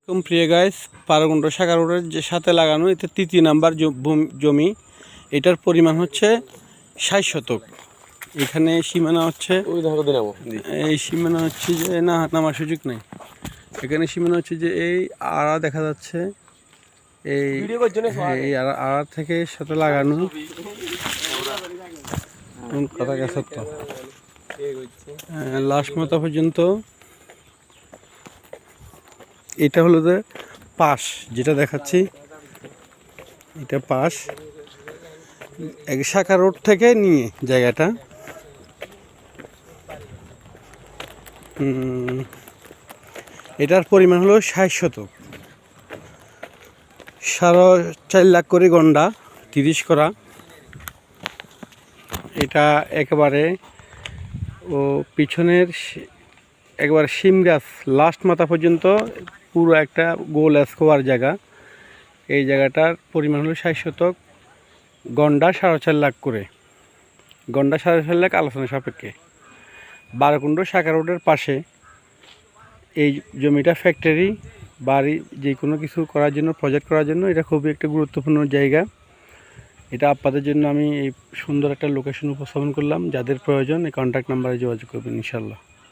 প্রিয় গাইস, পারগুন্ড শাখা রোডের যে সাথে লাগানো এটা ৩য় নাম্বার জমি। এটার পরিমাণ হচ্ছে ৬০ শতক। এখানে সীমানা হচ্ছে এই সীমানা হচ্ছে যে না নামার সুযোগ নেই। এখানে সীমানা হচ্ছে যে এই আড়া দেখা যাচ্ছে, এই আড়া থেকে সাথে লাগানো কথা গেছে তো লাস্ট মাথা পর্যন্ত। এটা হলো যে পাশ, যেটা দেখাচ্ছি এটা পাশ এক শাখা রোড থেকে নিয়ে জায়গাটা। এটার পরিমাণ হলো ৬০ শতক, ৪.৫ লাখ করে গন্ডা ৩০ করা। এটা একেবারে ও পিছনের একবার শিম গাছ লাস্ট মাথা পর্যন্ত পুরো একটা গোল স্কোয়ার জায়গা। এই জায়গাটার পরিমাণ হলো ৬০ শতক, গন্ডা ৪.৫ লাখ করে। গন্ডা ৪.৫ লাখ আলোচনা সাপেক্ষে। বারকুণ্ড শাখা রোডের পাশে এই জমিটা ফ্যাক্টরি বাড়ি যে কোনো কিছু করার জন্য, প্রজেক্ট করার জন্য এটা খুবই একটা গুরুত্বপূর্ণ জায়গা। এটা আপনাদের জন্য আমি এই সুন্দর একটা লোকেশন উপস্থাপন করলাম। যাদের প্রয়োজন এই কন্ট্যাক্ট নাম্বারে যোগাযোগ করবেন ইনশাল্লাহ।